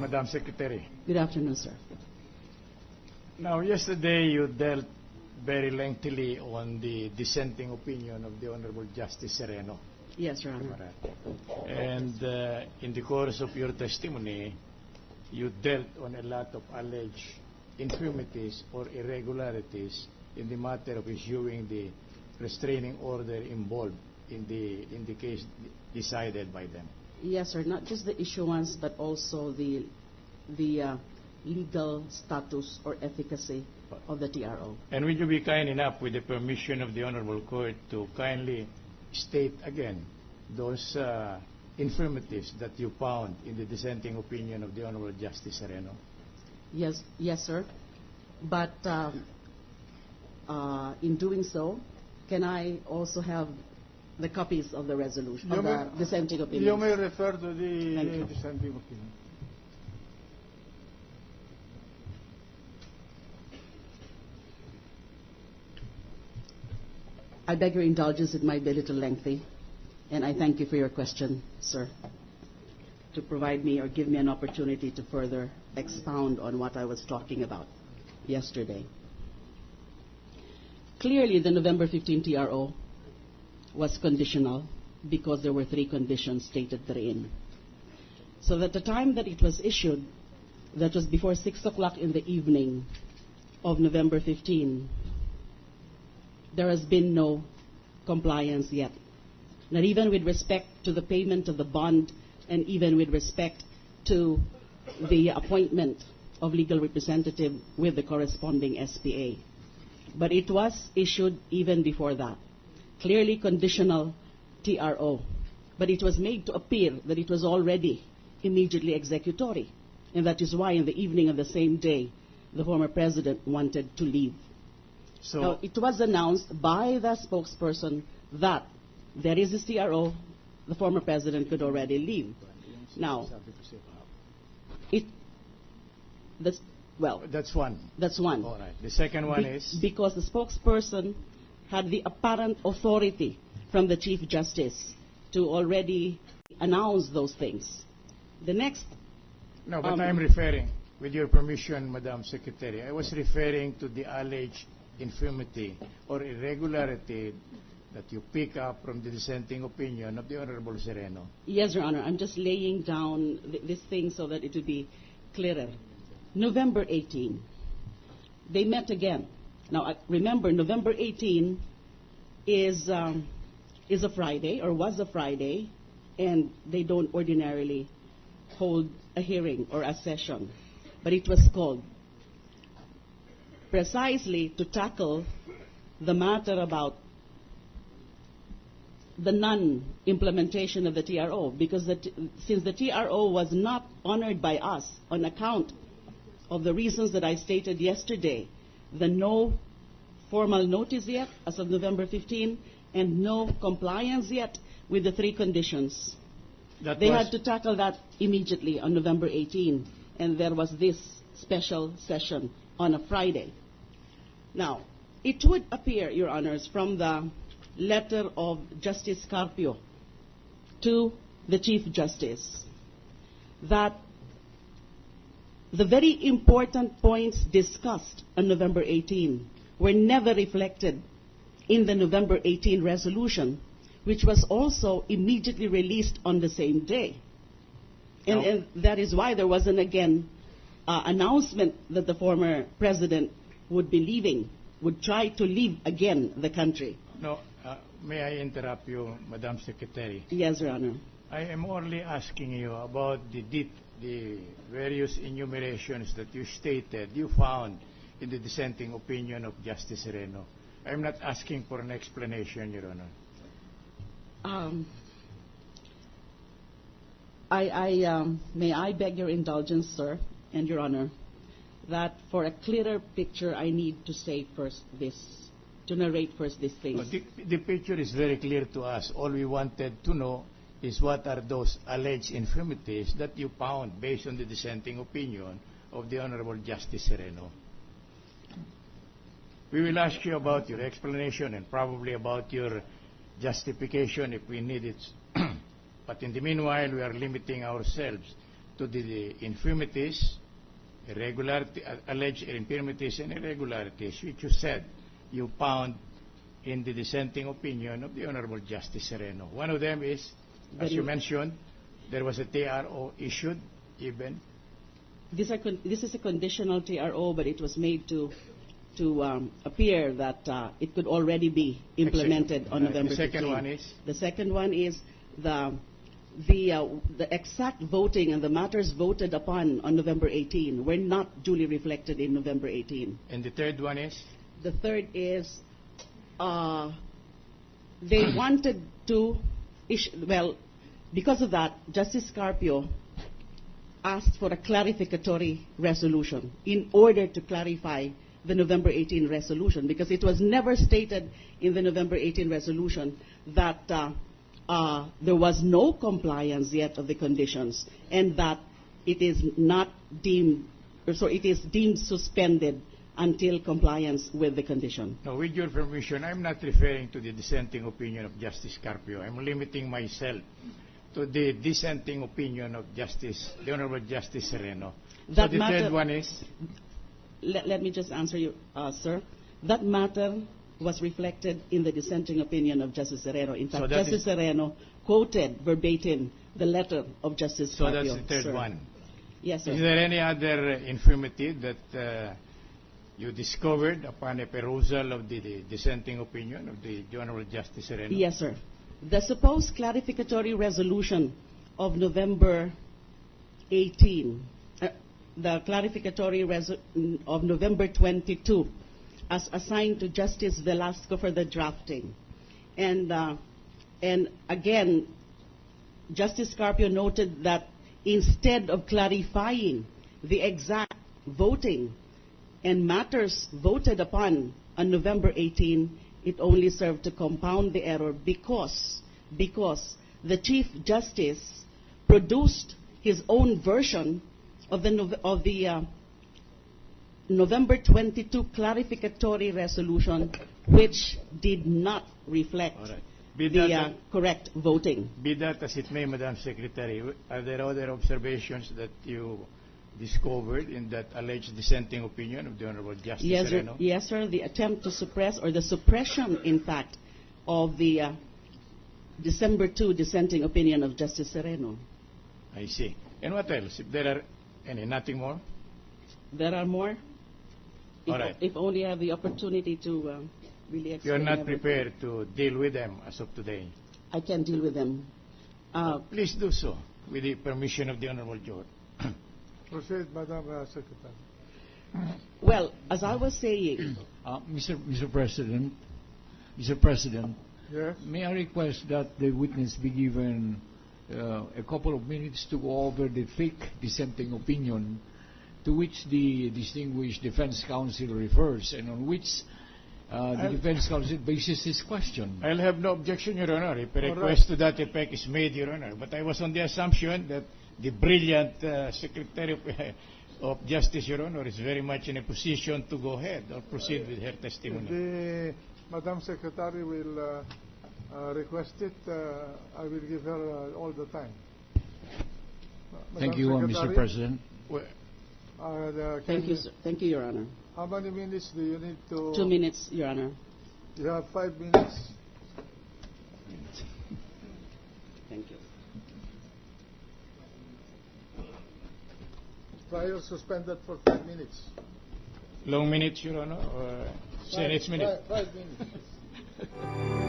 Madam Secretary. Good afternoon, sir. Now, yesterday you dealt very lengthily on the dissenting opinion of the Honorable Justice Sereno. Yes, Your Honor. And in the course of your testimony, you dealt on a lot of alleged infirmities or irregularities in the matter of issuing the restraining order involved in the case decided by them. Yes, sir. Not just the issuance, but also the legal status or efficacy of the TRO. And will you be kind enough, with the permission of the Honorable Court, to kindly state again those infirmities that you found in the dissenting opinion of the Honorable Justice Sereno? Yes, sir. But in doing so, can I also have the copies of the resolution, of the dissenting opinion? You may refer to the dissenting opinion. I beg your indulgence, it might be a little lengthy, and I thank you for your question, sir, to provide me or give me an opportunity to further expound on what I was talking about yesterday. Clearly, the November 15 TRO was conditional because there were 3 conditions stated therein. So at the time that it was issued, that was before 6 o'clock in the evening of November 15, there has been no compliance yet, not even with respect to the payment of the bond and even with respect to the appointment of legal representative with the corresponding SPA. But it was issued even before that. Clearly conditional TRO. But it was made to appear that it was already immediately executory. And that is why in the evening of the same day, the former president wanted to leave. So now, it was announced by the spokesperson that there is a CRO, the former president could already leave. Now, that's one. That's one. All right. The second one is? Because the spokesperson had the apparent authority from the Chief Justice to already announce those things. The next... No, but I'm referring, with your permission, Madam Secretary, I was referring to the alleged infirmity or irregularity that you pick up from the dissenting opinion of the Honorable Sereno. Yes, Your Honor. I'm just laying down this thing so that it will be clearer. November 18, they met again. Now, remember, November 18 is a Friday, or was a Friday, and they don't ordinarily hold a hearing or a session. But it was called precisely to tackle the matter about the non-implementation of the TRO, because since the TRO was not honored by us on account of the reasons that I stated yesterday, the no formal notice yet as of November 15 and no compliance yet with the 3 conditions. They had to tackle that immediately on November 18, and there was this special session on a Friday. Now, it would appear, Your Honors, from the letter of Justice Carpio to the Chief Justice that the very important points discussed on November 18 were never reflected in the November 18 resolution, which was also immediately released on the same day. And that is why there was an again announcement that the former president would be leaving, would try to leave again the country. No, may I interrupt you, Madam Secretary? Yes, Your Honor. I am only asking you about the various enumerations that you stated you found in the dissenting opinion of Justice Sereno. I'm not asking for an explanation, Your Honor. May I beg your indulgence, sir, and Your Honor, that for a clearer picture, I need to say first this, to narrate first these things. The picture is very clear to us. All we wanted to know is what are those alleged infirmities that you found based on the dissenting opinion of the Honorable Justice Sereno. We will ask you about your explanation and probably about your justification if we need it. But in the meanwhile, we are limiting ourselves to the infirmities, alleged infirmities and irregularities, which you said you found in the dissenting opinion of the Honorable Justice Sereno. One of them is, as you mentioned, there was a TRO issued even. This is a conditional TRO, but it was made to appear that it could already be implemented on November 15th. The second one is? The second one is the exact voting and the matters voted upon on November 18 were not duly reflected in November 18. And the third one is? The third is they wanted to issue, well, because of that, Justice Carpio asked for a clarificatory resolution in order to clarify the November 18 resolution, because it was never stated in the November 18 resolution that there was no compliance yet of the conditions and that it is not deemed, so it is deemed suspended until compliance with the condition. No, with your permission, I'm not referring to the dissenting opinion of Justice Carpio. I'm limiting myself to the dissenting opinion of the Honorable Justice Sereno. So the third one is? Let me just answer you, sir. That matter was reflected in the dissenting opinion of Justice Sereno. In fact, Justice Sereno quoted verbatim the letter of Justice Carpio. So that's the third one. Yes, sir. Is there any other infirmity that you discovered upon a perusal of the dissenting opinion of the Honorable Justice Sereno? Yes, sir. The supposed clarificatory resolution of November 18, the clarificatory of November 22, as assigned to Justice Velasco for the drafting. And again, Justice Carpio noted that instead of clarifying the exact voting and matters voted upon on November 18, it only served to compound the error because the Chief Justice produced his own version of the November 22 clarificatory resolution, which did not reflect the correct voting. Be that as it may, Madam Secretary, are there other observations that you discovered in that alleged dissenting opinion of the Honorable Justice Sereno? Yes, sir. The attempt to suppress, or the suppression, in fact, of the December 2 dissenting opinion of Justice Sereno. I see. And what else? If there are any, nothing more? There are more. All right. If only I have the opportunity to really explain. You're not everything. prepared to deal with them as of today? I can deal with them. Please do so, with the permission of the Honorable Judge. Proceed, Madam Secretary. Well, as I was saying, Mr. President, Yes. may I request that the witness be given a couple of minutes to go over the fake dissenting opinion to which the distinguished defense counsel refers and on which the defense counsel bases his question. I'll have no objection, Your Honor, if a request to that effect is made, Your Honor. But I was on the assumption that the brilliant Secretary of Justice, Your Honor, is very much in a position to go ahead or proceed with her testimony. The Madam Secretary will request it. I will give her all the time. Thank you, Mr. President. thank you, sir. Thank you, Your Honor. How many minutes do you need to? 2 minutes, Your Honor. You have 5 minutes. Thank you. Trial suspended for 5 minutes. Long minutes, Your Honor, or Senate's minute? 5 minutes.